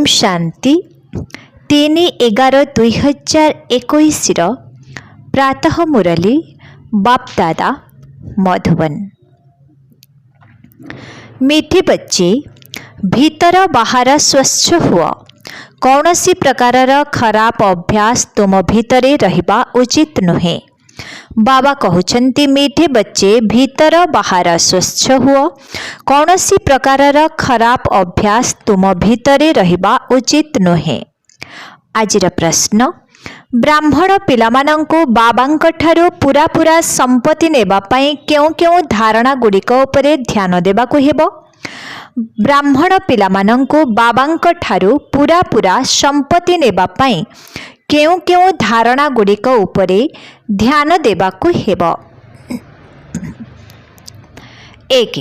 ओम शांति 3/11/2021 प्रातः मुरली बापदादा मधुबन। मीठे बच्चे भीतर बाहर स्वच्छ हुआ। कौनसी प्रकारर खराब अभ्यास तुम भितरे रहिबा उचित नुहे। बाबा कहउछन्ति मीठे बच्चे भीतर बाहर स्वच्छ हुआ। कौनसी प्रकारर खराब अभ्यास तुम भितरे रहिबा उचित नुहे। आजिर प्रश्न, ब्राह्मण पिलामानंकु बाबांक ठारू पूरा पूरा संपत्ति नेबा पई केउ केउ धारणा गुड़िक उपरे ध्यान देबाकु हेबो। ब्राह्मण पिलामानंकु बाबांक ठारू पूरा पूरा संपत्ति नेबा पई केउ केउ धारणा गुड़िक उपरे ध्यान देबाकु हेबो। 1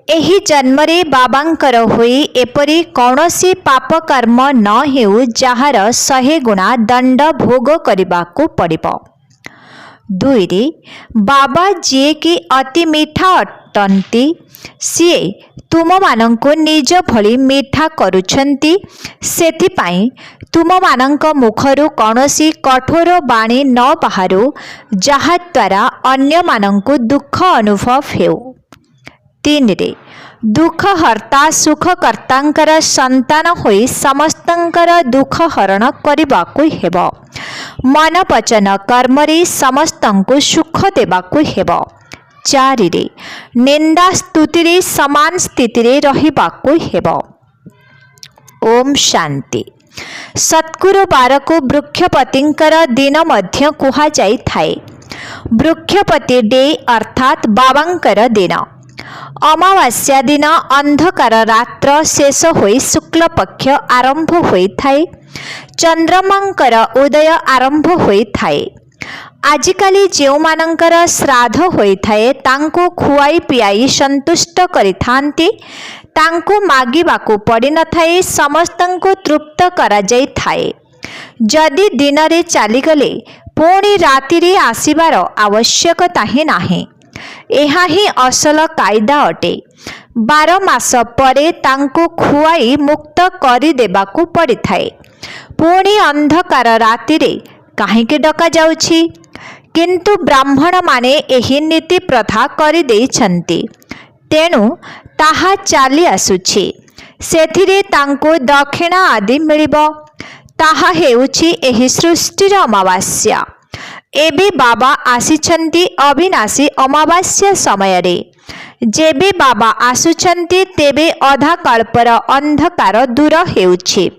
एही जन्मरे बाबांकर होई एपरी कौनसी पाप कर्म न हेउ जहार 100 गुणा दंड भोग करिबाकु पड़िबो। 2 बाबा जी की अति मीठा अटंती सीए तुम मानंको निज भली मीठा करुछंती। सेथिपाई तुम मानंक मुखरु कौनसी कठोर बाणी न बाहारू जहा द्वारा अन्य मानंको दुख अनुभव हेउ। 3 दुख हर्ता सुख कर्तांकर संतान होई समस्तंकर दुख हरण करिबाकु हेबो। मन वचन कर्म रे समस्तंकु सुख देबाकु हेबो। 4 निंदा स्तुति रे समान स्थिति रे रहिबाकु हेबो। ओम शांति। सत्गुरुवार को वृक्षपतिंकर दिन मध्य कुहा जाई थाए। वृक्षपति डे अर्थात बाबांकर दिन। अमावास्या दिन अंधकार रात्र शेष होई शुक्ल पक्ष आरंभ होई थाए। चंद्रमांकर उदय आरंभ होई थाए। आजिकाली जेउ मानंकर श्राद्ध होई थाए तांको खुआई पियाई संतुष्ट करिथांती। तांको मागिबाकु पड़ी न थाए, समस्तंको तृप्त करा जाई थाए। जदि दिन रे चाली गले पुणी राति रे आसीबार आवश्यकता ही नाही। एहा ही असल कायदा अटे। 12 मास परे तांको खुआई मुक्त करि देबाकु पड़ी थाए। पुणी अंधकार राति रे काहेकि डका जाउछि। किंतु ब्राह्मण माने एही नीति प्रथा करि देइछन्ति, तेणु ताहा चाली आसुछि। सेथिरे तांको दक्षिणा आदि मिलिबो। ताहा हेउछि एही सृष्टिर अमावास्या। एबे बाबा आसिछन्ति अविनाशी अमावास्या समय रे। जेबे बाबा आसुछन्ति तेबे अधा कल्पर अंधकार दूर हेउछि।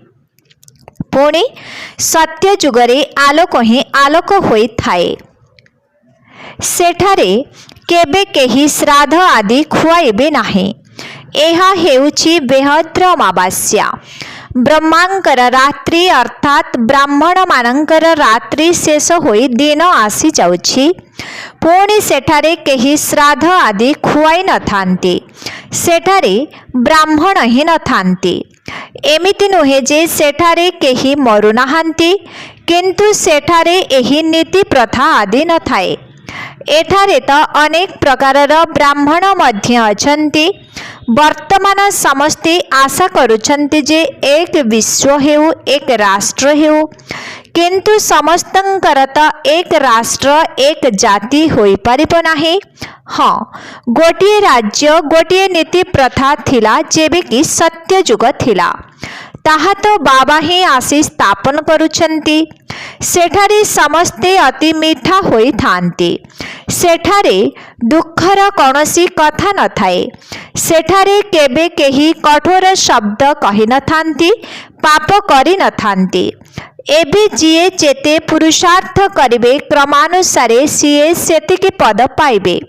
पुणी सत्य जुगरे आलोक ही आलोक होई थाए। सेठारे केबे केही श्राद्ध आदि खुआइबे नाही। एहा हेउछि बेहद्र अमावास्या। ब्रह्मांकर रात्रि अर्थात ब्राह्मण मानंकर रात्रि शेष होई दिन आसी जाउछि। पुणी सेठारे केही श्राद्ध आदि खुआई न थांती। सेठारे ब्राह्मण ही न थांती। एमिति नुहे जे सेठारे केही मरु नाहांती, किंतु सेठारे एही नीति प्रथा आदि न थाए। एठारे तो अनेक प्रकारर ब्राह्मण मध्य अछंती। वर्तमान समस्ते आशा करुछन्ति जे एक विश्व हेउ एक राष्ट्र हेउ, किंतु समस्तंकर तो एक राष्ट्र एक जाति होई परिबो नाही। हाँ, गोटिए राज्य गोटिए नीति प्रथा थिला जेबे कि सत्य जुग थिला। ताहा तो बाबा ही आसी स्थापन करुछन्ति। सेठारे समस्ते अति मीठा होई थांती। सेठारे दुखर कौनसी कथा न थाए। सेठारे केबे केही कठोर शब्द कहि न थांती, पाप करि न थांती। एबे जिए चेते पुरुषार्थ करिबे क्रमानुसारे सीए सेतिकी पद पाइबे।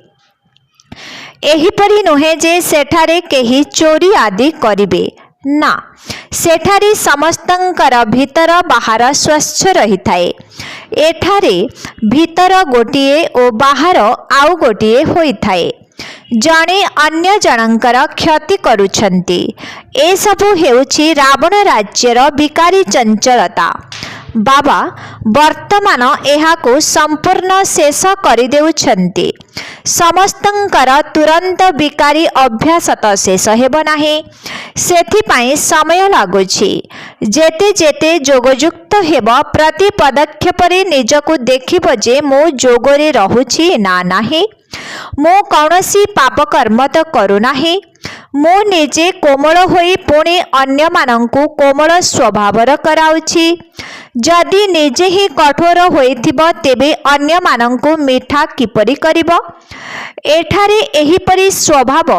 एहिपरि नुहे जे सेठारे केही चोरी आदि करिबे ना। सेठारे समस्तंकर भीतर बाहर स्वच्छ रही थाए। एठारे भीतर गोटिए ओ बाहर आउ गोटिए होई थाए। जणे अन्य जनंकर क्षति करुछन्ति। ए सबु हेउछि रावण राज्यर विकारी चंचलता। बाबा वर्तमान एहाको संपूर्ण शेष करि देउछन्ति। समस्तंकर तुरंत विकारी अभ्यास तो शेष हेब नाही। सेथिपाई समय लागुछि। जेते जेते जोगयुक्त हेब प्रति पदक्षेपरे निजकु देखिब जे मो जोगरे रहुछि ना नाही। मो कौनसी पाप कर्म तो करू नाही। मो निजे कोमल होई पुणी अन्य मानंकु कोमल स्वभावर कराउछि। जदि निजे ही कठोर होइथिब तेबे अन्य मानंकु मिठा किपरि करिब। एठारे एहिपरि स्वभाव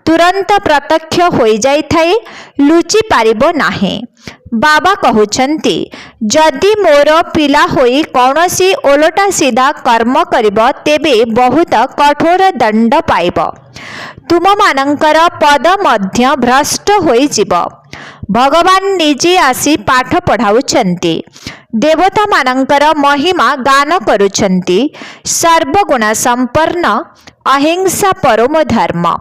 तुरंत प्रत्यक्ष होई जाई थाए, लुचि पारिबो नाही। बाबा कहउछंती जदि मोर पिला होई कौनसी ओलटा सीधा कर्म करिब तेबे बहुत कठोर दंड पाइब। तुम मानंकर पद मध्य भ्रष्ट होई जिब। भगवान निजे आसी पाठ पढ़ाउछंती। देवता मानंकर महिमा गान करुछंती। सर्वगुण संपन्न अहिंसा परम धर्म।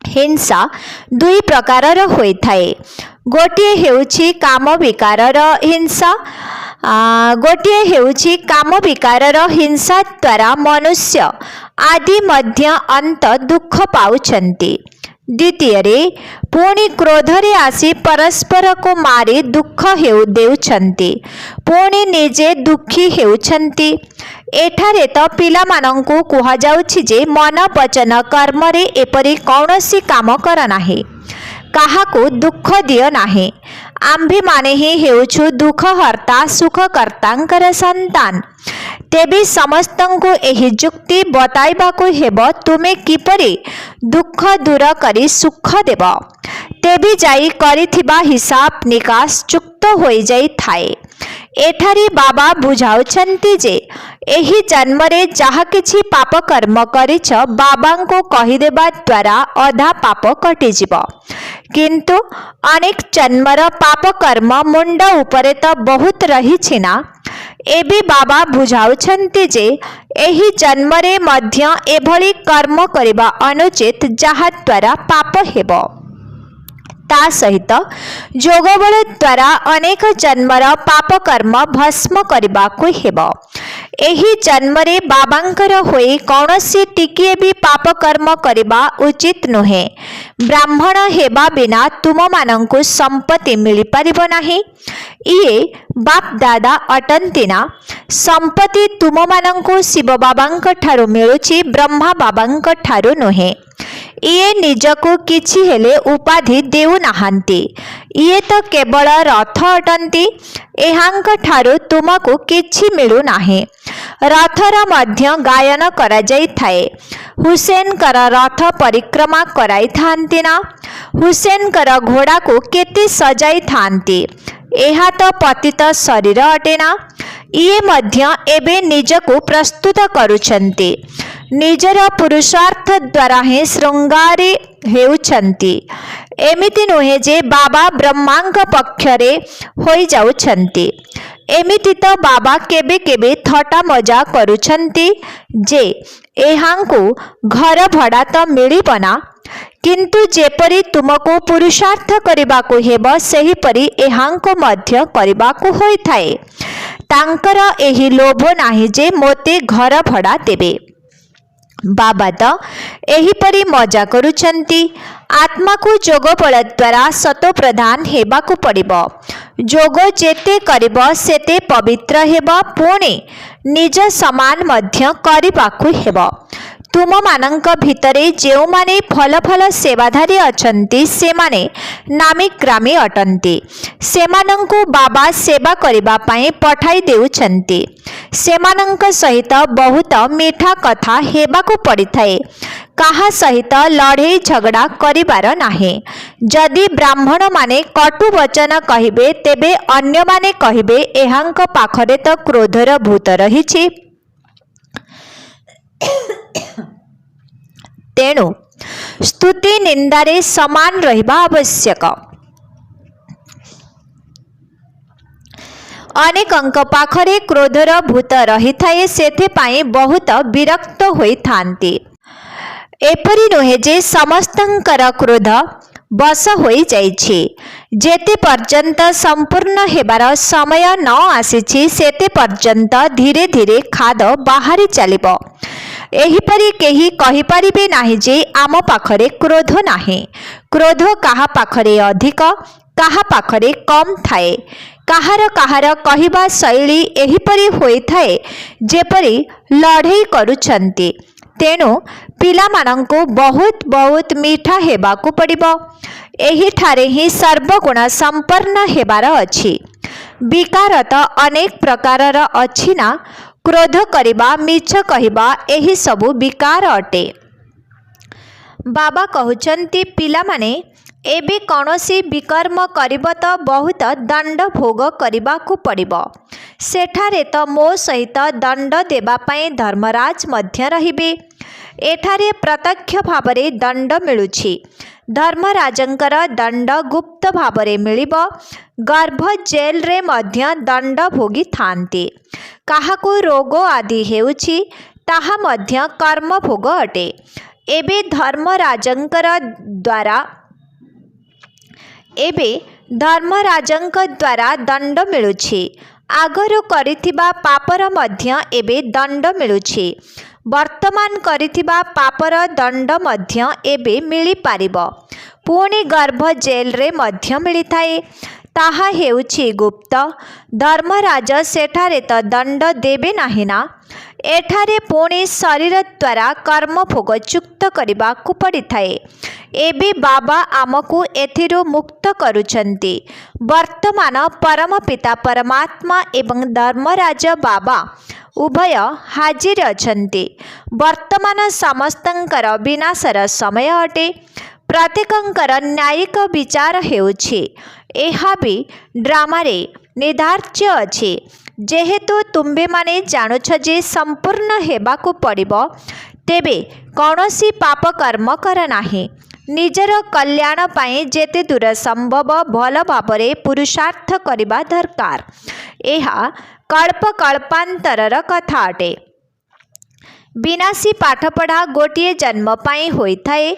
हिंसा दुई प्रकारर होई थाए। गोटिए हेउछि काम विकारर हिंसा। गोटिए हेउछि काम विकारर हिंसा द्वारा मनुष्य आदि मध्य अंत दुख पाउछंती। द्वितीय रे पुणी क्रोधरे आसी परस्पर को मारी दुख हेउ देउछंती। पुणी निजे दुखी हेउछंती। एठारे तो पिला मानंकु कुहा जाउछि जे मन वचन कर्म रे एपरि कौनसी काम कर नाही। काहाकु दुख दियो नाही। आम्भे माने ही हेउछु दुख हर्ता सुख कर्तांकर संतान। तेबे समस्तंकु एही जुक्ति बताइबाकु हेब तुमे किपरि दुख दूर करी सुख देब। तेबे जाई करिथिबा हिसाब निकास चुक्त होई जाई थाए। एठारी बाबा बुझाउछंती जे एही जन्मरे जहा किछि पाप कर्म करिछ बाबांको कहिदेबा द्वारा अधा पाप कटिजिब। किंतु अनेक जन्मर पाप कर्म मुंड उपरे तो बहुत रहिछि ना। एबे बाबा बुझाउछंती जे एही जन्मरे मध्य एभली कर्म करिबा अनुचित जहा द्वारा पाप हेब। ता सहित जोगबल द्वारा अनेक जन्मर पाप कर्म भस्म करबाकु हेब। एही जन्मरे बाबांकर होई कौनसी टिकिए भी पाप कर्म करिबा उचित नुहे। ब्राह्मण हेबा बिना तुम मानंकु संपत्ति मिली परिबो नाही। इए बाप दादा अटंती ना। संपत्ति तुम मानंकु शिव बाबांक ठारु मिलुछि, ब्रह्मा बाबांक ठारु नुहे। इए निजकु किछि हेले उपाधि देउ नाहांती। इए तो केवल रथ अटंती। एहांक ठारु तुमकु किछि मिलु नाही। रथर मध्य गायन करा जाई थाए। हुसेन कर रथ परिक्रमा कराई थांती ना। हुसेन कर घोड़ा को केते सजाई थांती। एहा तो पतित शरीर अटे ना। इए मध्य एबे निजकु प्रस्तुत करुछंती। निजर पुरुषार्थ द्वारा ही श्रृंगारी हेउछंती। एमिति नुहे जे बाबा ब्रह्मांक पक्षरे होई जाउछंती। एमिति तो बाबा केबे केबे थटा मजा करुछंती जे एहांकु घर भड़ा तो मिलिब ना। किंतु जेपरी तुमको पुरुषार्थ करिबाकु हेब सेहिपरि एहांको मध्य करिबाकु होई थाए। तांकर एही लोभ नाही जे मोते घर भड़ा देबे। बाबा तो एहीपरि मजा करुछंती। आत्मा को जोग बल द्वारा सतो प्रधान हेबाकु पड़िबो। जोग जेते करिब सेते पवित्र हेब। पुणे निज समान मध्य करिबाकु हेब। तुम मानंक भितरे जेउ माने फल फल सेवाधारी अछंती से माने नामी ग्रामी अटंती। सेमानंकु बाबा सेवा करिबा पाए पठाई देउछंती। सेमानंक सहित बहुत मीठा कथा हेबाकु पड़िथाए। काहा सहित लड़े झगड़ा करिबार नाही। जदि ब्राह्मण माने कटु वचन कहिबे तेबे अन्य माने कहिबे एहांक पाखरे तो क्रोधर भूत रहिछि। तेणु स्तुति निंदारे समान रहिबा आवश्यक। अनेकंक पाखरे क्रोधर भूत रही थाए। सेथिपाई बहुत विरक्त होई थांती। एपरि नुहे जे समस्तंकर क्रोध बस होई जाइछि। जेते पर्यंत संपूर्ण हेबार समय न आसीछि सेते पर्यंत धीरे धीरे खाद बाहरी चलिबो। एहिपरि केही कहिपारिबे नाही जे आम पाखरे क्रोध नाही। क्रोध काहा पाखरे अधिक काहा पाखरे कम थाए। काहार काहार कहिबा शैली एहिपरि होइथाए जेपरि लढ़ई करुछंती। तेणु पिलामानंकु बहुत बहुत मीठा हेबाकु पड़िबो। एही ठारे ही सर्वगुण संपन्न हेबार अछि। विकार तो अनेक प्रकारर अछि ना। क्रोध करिबा मिछ कहिबा एही सबु विकार अटे। बाबा कहउचंती पिलामाने एबे कौनसी विकर्म करिब तो बहुत दंड भोग करिबाकु पड़िबो। सेठारे तो मो सहित दंड देबा पई धर्मराज मध्य रहिबे। एठारे प्रत्यक्ष भावरे दंड मिलुछि। धर्मराजंकर दंड गुप्त भावरे मिलिबो। गर्भ जेल रे मध्य दंड भोगी थांती। काहाकु रोग आदि हेउछि ताहा मध्य कर्म भोग अटे। एबे धर्मराजंकर द्वारा दंड मिलुछि। आगरु करिथिबा पापर मध्य एबे दंड मिलुछि। वर्तमान करिथिबा पापर दंड मध्य एबे मिली पारिबो। पुणी गर्भ जेल रे मध्य मिलिथाए। ताहा हेउछि गुप्त। धर्मराज सेठारे तो दंड देबे नाही ना। एठारे पुणी शरीर द्वारा कर्म भोग चुक्त करिबाकु पड़िथाए। एबे बाबा आमकु एथिरु मुक्त करुछंती। वर्तमान परम पिता परमात्मा एवं धर्मराज बाबा उभय हाजिर अछंती। वर्तमान समस्तंकर विनाशर समय अटे। प्रत्येकंकर न्यायिक विचार हेउछि। एहा भी ड्रामारे निर्धार्य अछि। जेहेतु तुम्बे माने जानुछ जे संपूर्ण हेबाकु पड़िबो तेबे कौनसी पाप कर्म कर नाही। निजर कल्याण पाए जेते दूर संभव भल भावरे पुरुषार्थ करिबा दरकार। एहा कल्प कल्पांतरर कथा अटे। विनाशी पाठपढ़ा गोटिए जन्म पाई होइथाए।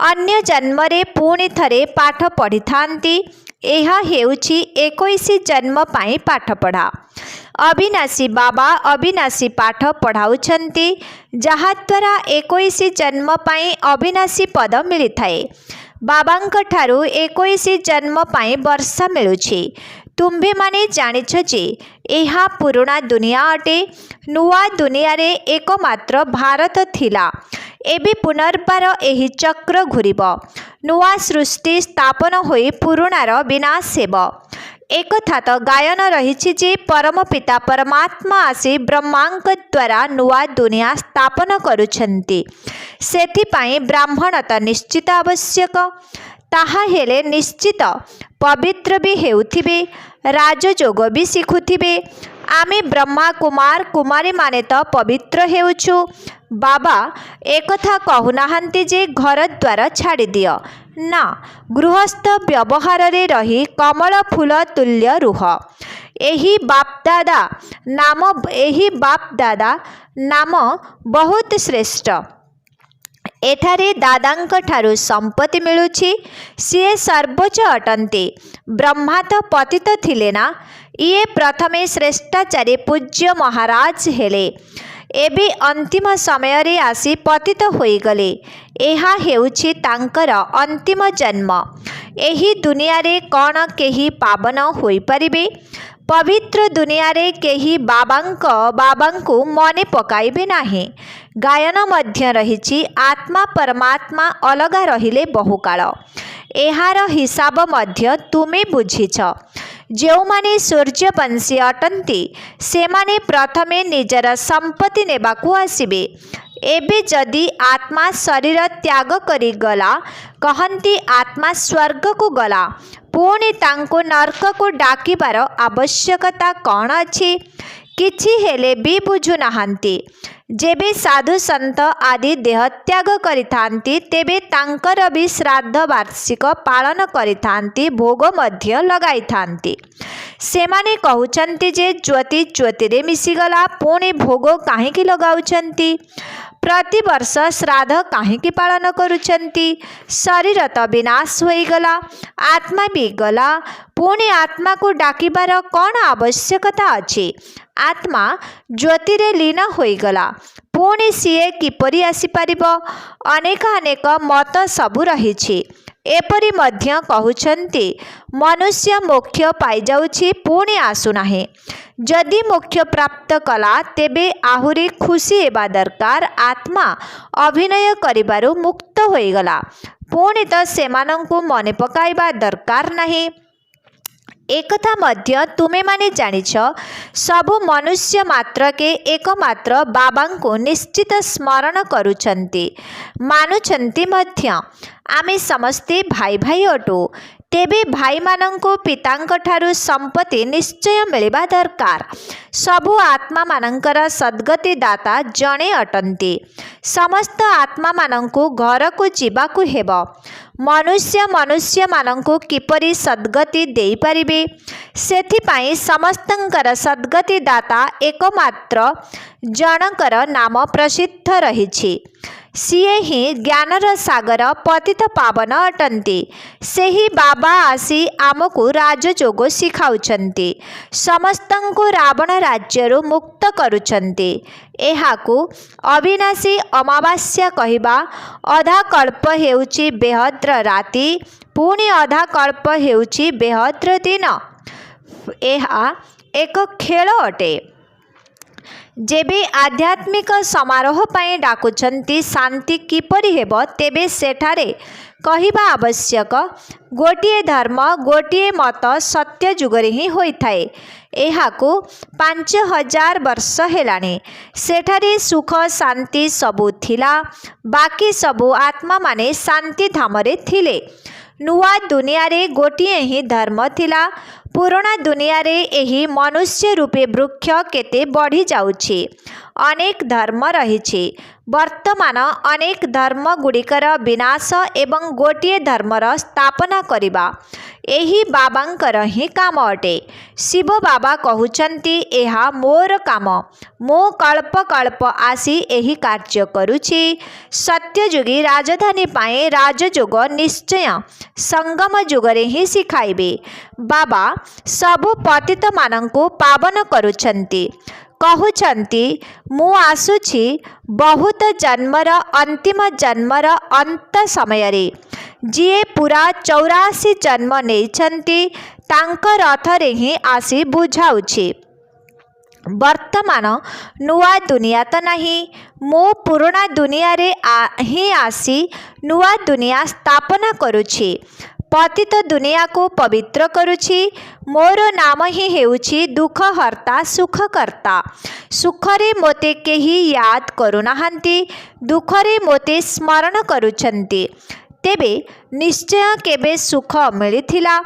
अन्य जन्मरे पुणी थरे पाठ पढ़ी थांती। एहा हेउछि 21 जन्म पाई पाठपढ़ा। अविनाशी बाबा अविनाशी पाठ पढ़ाउछंती। जहा द्वारा 21 जन्म पाई अविनाशी पद मिलिथाए। बाबांक ठारू 21 जन्म पाई वर्षा मिलुछि। तुम्भे माने जानिछ जे एहा पुराणा दुनिया अटे। नुआ दुनिया रे एकमात्र भारत थिला। एबे पुनर्बार एही चक्र घुरिब। नुआ सृष्टि स्थापन होई पुराणार विनाश हेब। एकथा तो गायन रहिछि जे परम पिता परमात्मा आसी ब्रह्मांक द्वारा नुआ दुनिया स्थापन करुछंती। सेथिपाई ब्राह्मणता निश्चित आवश्यक। ताहा हेले निश्चित पवित्र भी हेउथिबे। राजयोग भी शिखुथिबे। आमे ब्रह्मा कुमार कुमारी माने तो पवित्र हेउछु। बाबा एकथा कहूनाहांती जे घर द्वार छाड़ी दियो ना। गृहस्थ व्यवहार रे रही कमल फूल तुल्य रुह। एही बाप दादा नाम बहुत श्रेष्ठ। एठारे दादांक ठारू संपत्ति मिलुछि। सीए सर्वोच्च अटंती। ब्रह्मा तो पतित थिले ना। ये प्रथमे श्रेष्ठाचारी पूज्य महाराज हेले। एबे अंतिम समय रे आसी पतित होई गले। एहा हेउछि तांकर अंतिम जन्म। एही दुनिया रे कौन केही पावन होई परिबे। पवित्र दुनिया रे केही बाबांकु मने पकाइबे नाही। गायन मध्य रहिछि आत्मा परमात्मा अलगा रहिले बहुकाल। एहार हिसाब मध्य तुमे बुझिछ। जो माने सूर्यवंशी अटंती से माने प्रथमे निजर संपत्ति नेबाकु आसिबे। एबे जदि आत्मा शरीर त्याग करी गला कहंती आत्मा स्वर्ग को गला। पुणी तांको नरक को डाकिबार आवश्यकता कौन अछि। किछि हेले भी बुझु नाहांती। जेबे साधु संत आदि देह त्याग करिथांती तेबे तांकर भी श्राद्ध वार्षिक पालन करिथांती। भोग मध्य लगाइथांती। सेमाने कहउछंती जे ज्योति ज्योति रे मिसिगला पुणी भोग काहेकि लगाउछंती। प्रति वर्ष श्राद्ध काहेकि पालन करुछंती। शरीर तो विनाश होईगला आत्मा भी गला। पुणी आत्मा को डाकिबार कौन आवश्यकता अछि। आत्मा ज्योति रे लीन होईगला पुणी सीए किपरि आसीपारिब अनेक अनेक मत सबु रहिछि। एपरि मध्य कहउछन्ति मनुष्य मोक्ष पाई जाउछि पुणी आसुनाहे। जदि मोक्ष प्राप्त कला तेबे आहुरी खुशी हेबा दरकार। आत्मा अभिनय करिबारु मुक्त होइगला पुणी तो सेमानंकु मने पकाइबा दरकार नाही। एकथा मध्य तुमे माने जानिछ सबु मनुष्य मात्र के एकमात्र बाबा को निश्चित स्मरण करुछन्ति मानुछन्ति मध्य। आमे समस्ते भाई भाई अटु तेबे भाई मानंको पितांक ठारु संपत्ति निश्चय मिलिबा दरकार। सबु आत्मा मानंकर सद्गति दाता जणे अटंती। समस्त आत्मा मानंको घर को जीवाकु हेबो। मनुष्य मनुष्य मानंको किपरि सद्गति देई परिबे सेथिपाई समस्तंकर सद्गति दाता एकमात्र जनकर नाम प्रसिद्ध रहिछि। सीए ही ज्ञानर सागर पतित पावन अटंती। सेही बाबा आसी आमको राजयोग शिखाउछन्ति समस्तंको रावण राज्यरु मुक्त करुछन्ति। एहाकु अविनाशी अमावास्या कहिबा। अधा कल्प हेउछि बेहद्र राति पुणी अधा कल्प हेउछि बेहद्र दिन। एहा एक खेल अटे। जेबे आध्यात्मिक समारोह पाए डाकुछन्ति शांति किपरि हेबो तेबे सेठारे कहिबा आवश्यक गोटिए धर्म गोटिए मत सत्य जुगरे ही होइथाए। एहाकु 5000 वर्ष हेलानी। सेठारे सुख शांति सबु थिला। बाकी सबु आत्मा माने शांति धामरे थिले। नुआ दुनिया रे गोटिए ही धर्म थिला। पुराना दुनिया रे एही मनुष्य रूपे वृक्ष केते बढ़ी जाउछि। अनेक धर्म रहिछि। वर्तमान अनेक धर्म गुड़िकर विनाश एवं गोटिए धर्मर स्थापना करिबा एही बाबांकर ही काम अटे। शिव बाबा कहउछन्ति एहा मोर काम। मो कल्प कल्प आसी एही कार्य करुछि। सत्ययुगी राजधानी पाए राजयोग निश्चय संगम युगरे ही शिखाइबे। बाबा सबु पतित मानंकु पावन करुछन्ति। कहउछन्ति मु आसुछि बहुत जन्मर अंतिम जन्मर अंत समय रे। जिए पूरा 84 जन्म नेइछन्ति तांकर रथरे ही आसी बुझाउछि। वर्तमान नुआ दुनिया तो नहीं। मो पुराना दुनिया रे ही आसी नुआ दुनिया स्थापना करुछि। पतित दुनिया को पवित्र करुछि। मोर नाम ही हेउछि दुख हर्ता सुख करता। सुखरे मोते केही याद करुनाहांती दुखरे मोते स्मरण करुछन्ति। तेबे निश्चय केबे सुख मिलिथिला।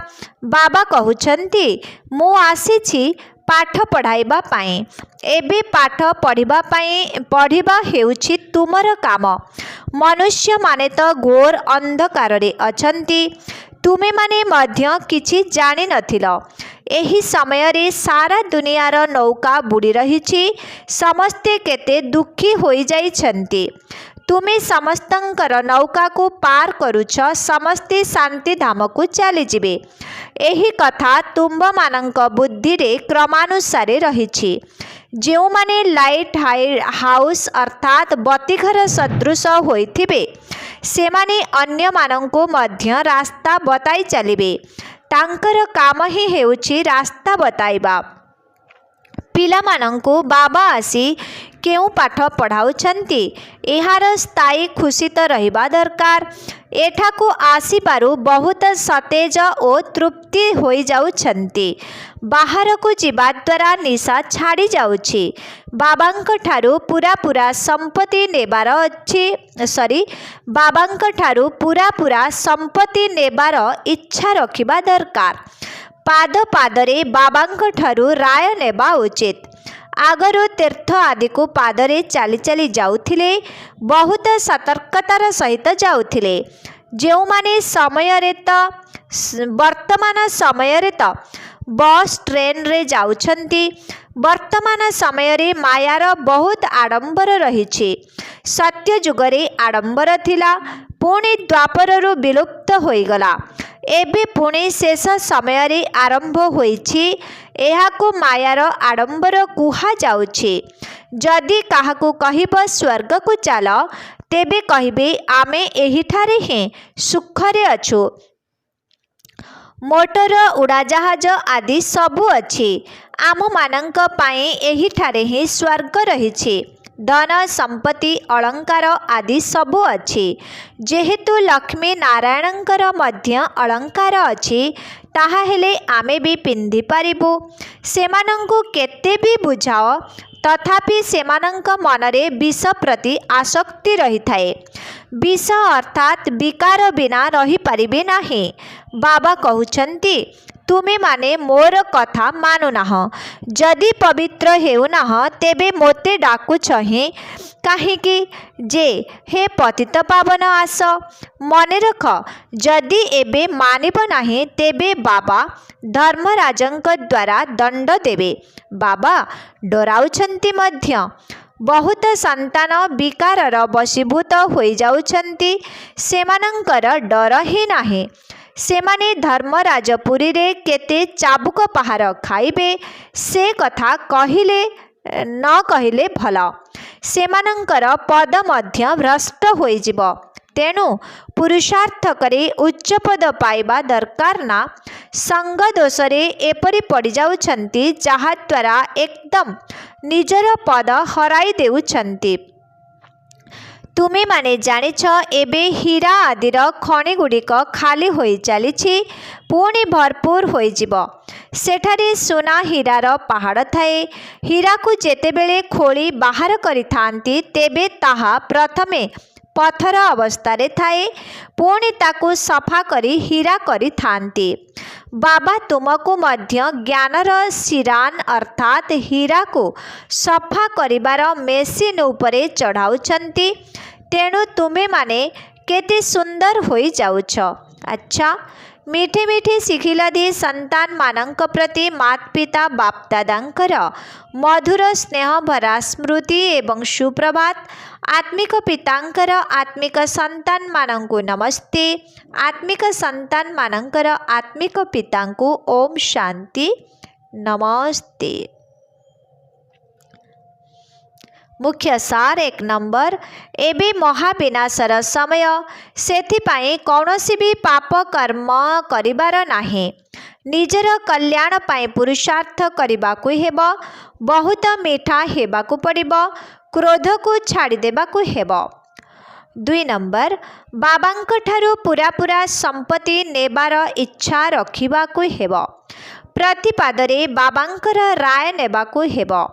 बाबा कहउछन्ति मु आसीछि पाठ पढ़ाइबा पाए। एबे पाठ पढ़िबा हेउछि तुमर काम। मनुष्य माने तो घोर अंधकार रे अछन्ति। तुमे माने मध्य किछि जानि नथिलो। एही समय रे सारा दुनियार नौका बुड़ी रहिछि। समस्ते केते दुखी होई जाइछन्ति। तुमे समस्तंकर नौका को पार करुछ। समस्ते शांति धाम को चली जिबे। एही कथा तुम्ब मानंक बुद्धि रे क्रमानुसारे रहिछि। जेउ माने लाइट हाउस अर्थात बतीघर सदृश होइथिबे सेमाने अन्य मानंको मध्य रास्ता बताई चलिबे। तांकर काम ही हेउछि रास्ता बताइबा। पिला मानंको बाबा आसी केउ पाठ पढ़ाउछन्ति एहार स्थायी खुशी तो रहिबा दरकार। एठाकु आसीबारु बहुत सतेज ओ तृप्ति होई जाउछन्ति। बाहर को जीवा द्वारा निशा छाड़ी जाउछि। बाबांक ठारु पूरा संपत्ति नेबार अछि बाबांक ठारु पूरा संपत्ति नेबार इच्छा रखिबा दरकार। पाद पादरे बाबांक ठारु राय नेबा उचित। आगरो तीर्थ आदि को पादरे चाली चाली जाउथिले। बहुत सतर्कतार सहित जाउथिले। जेउ माने समय रे तो वर्तमान समय रे तो बस ट्रेन रे जाउछन्ति। वर्तमान समय रे मायार बहुत आडंबर रहिछि। सत्य जुगरे आडंबर थिला पुणी द्वापररु विलुप्त होइगला। एबे पुणी शेष समय रे आरंभ होइछि। एहाको मायार आडंबर कुहा जाउछि। जदि काहाकू कहिब स्वर्ग को चल तेबे कहिबे आमे एहिठारे ही सुखरे अछु। मोटर उड़ाजाहाज आदि सबु अछि। आम मानंक पाई एहिठारे ही स्वर्ग रहिछि। धन संपत्ति अलंकार आदि सबु अछि। जेहेतु लक्ष्मी नारायणंकर मध्य अलंकार अछि ताहा हेले आमे भी पिंधि पारिबु। सेमानंकु केते भी बुझाओ तथापि सेमानंक मनरे विष प्रति आसक्ति रही थाए। विष अर्थात विकार बिना रही पारिबे नाही। बाबा कहउछंती तुमे माने मोर कथा मानुनाह। जदि पवित्र हेउनाह तेबे मोते डाकुछहे काहेकि जे हे पतित पावन आस। मने रख जदि एबे मानिब नाही तेबे बाबा धर्मराजंक द्वारा दंड देबे। बाबा डराउछंती मध्य। बहुत संतान विकारर वशीभूत होई जाउछंती। सेमानंकर डर ही नाही। सेमाने धर्मराजपुरी रे केते चाबुक पहार खाइबे से कथा कहिले न कहिले भल। सेमानंकर पद मध्य भ्रष्ट होई जिवो। तेणु पुरुषार्थ करे उच्च पद पाइबा दरकार ना। संग दोषरे एपरि पड़ी जाउछंती जहा द्वारा एकदम निजर पद हराई देउछंती। तुमे माने जानिछ एबे हीरा आदिर खनि गुड़िक खाली होई चलीछि पुणी भरपूर होई जिवो। सेठारे सुना हीरार पहाड़ थाए। हीरा को जेतेबेले खोली बाहर करिथांती तेबे ताहा प्रथमे पथर अवस्थारे थाए पुणी ताकू सफा करी हीरा करिथांती। बाबा तुमको मध्य ज्ञानर शिरान अर्थात हीरा को सफा करिबार मेसिन उपरे चढ़ाउछंती। तेणु तुमे माने केते सुंदर होई जाउछ। अच्छा मीठे मीठे शिखिला दी संतान मानंक प्रति मात पिता बाप दादांकर मधुर स्नेह भरा स्मृति एवं सुप्रभात। आत्मिक पितांकर आत्मिक संतान मानंकु नमस्ते। आत्मिक संतान मानंकर आत्मिक पितांकु ओम शांति नमस्ते। मुख्य सार 1 नंबर एबे महाविनाशर समय सेथिपाई कौनसी भी पाप कर्म करिबार नाही। निजर कल्याण पाई पुरुषार्थ करिबाकु हेबो। बहुत मीठा हेबाकु पड़िबो। क्रोध को छाड़ी देबाकु हेबो। 2 नंबर बाबांक ठारू पूरा पूरा संपत्ति नेबार इच्छा रखिबाकु हेबो। प्रतिपादरे बाबांकर राय नेबाकु हेबो।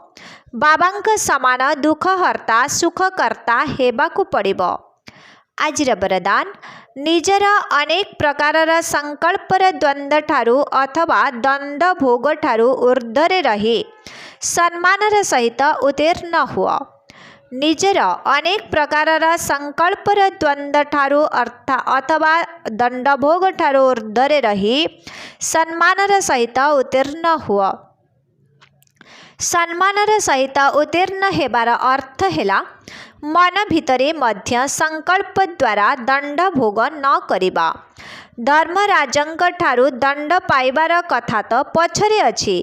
बाबांक समान दुखहर्ता सुखकर्ता हेबाकु पड़िबो। आजिर वरदान निजर अनेक प्रकारर संकल्पर द्वंद्व ठारू अथवा दंड भोग ठारू ऊर्ध्वरे रही सम्मानर सहित उत्तीर्ण हुआ। निजर अनेक प्रकारर संकल्पर द्वंद्व ठारू अथवा दंड भोग ठारू ऊर्ध्वरे रही सम्मानर सहित उत्तीर्ण हुआ। सम्मानर सहित उत्तीर्ण हेबार अर्थ हेला मन भितरे मध्य संकल्प द्वारा दंड भोग न करिबा। धर्मराजंक ठारू दंड पाइबार कथा तो पछरे अछि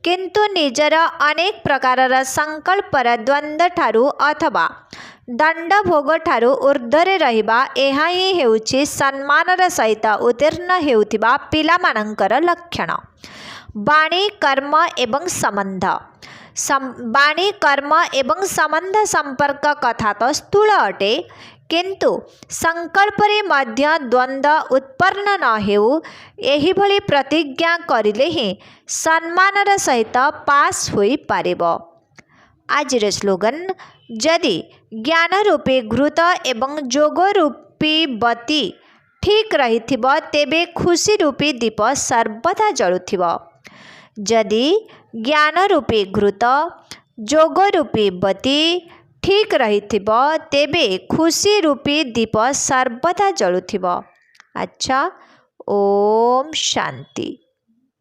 किंतु निजर अनेक प्रकारर संकल्पर द्वंद्व ठारू अथवा दंड भोग ठारू ऊर्ध्वरे रहिबा एहा ही हेउछि सम्मानर सहित उत्तीर्ण हेउथिबा पिलामानंकर लक्षण। वाणी कर्म एवं संबंध। वाणी कर्म एवं संबंध संपर्क कथा तो स्थूल अटे किंतु संकल्परे मध्य द्वंद्व उत्पन्न न हेउ एही भली प्रतिज्ञा करिले ही सम्मानर सहित पास होई पारिबो। आजिर स्लोगन जदि ज्ञान रूपी घृत एवं जोग रूपी बती ठीक रहिथिबो तेबे खुशी रूपी दीप सर्वदा जळुथिबो। जदि ज्ञान रूपी घृत जोग रूपी बती ठीक रहिथिबो तेबे खुशी रूपी दीप सर्वदा जळुथिबो। अच्छा ओम शांति।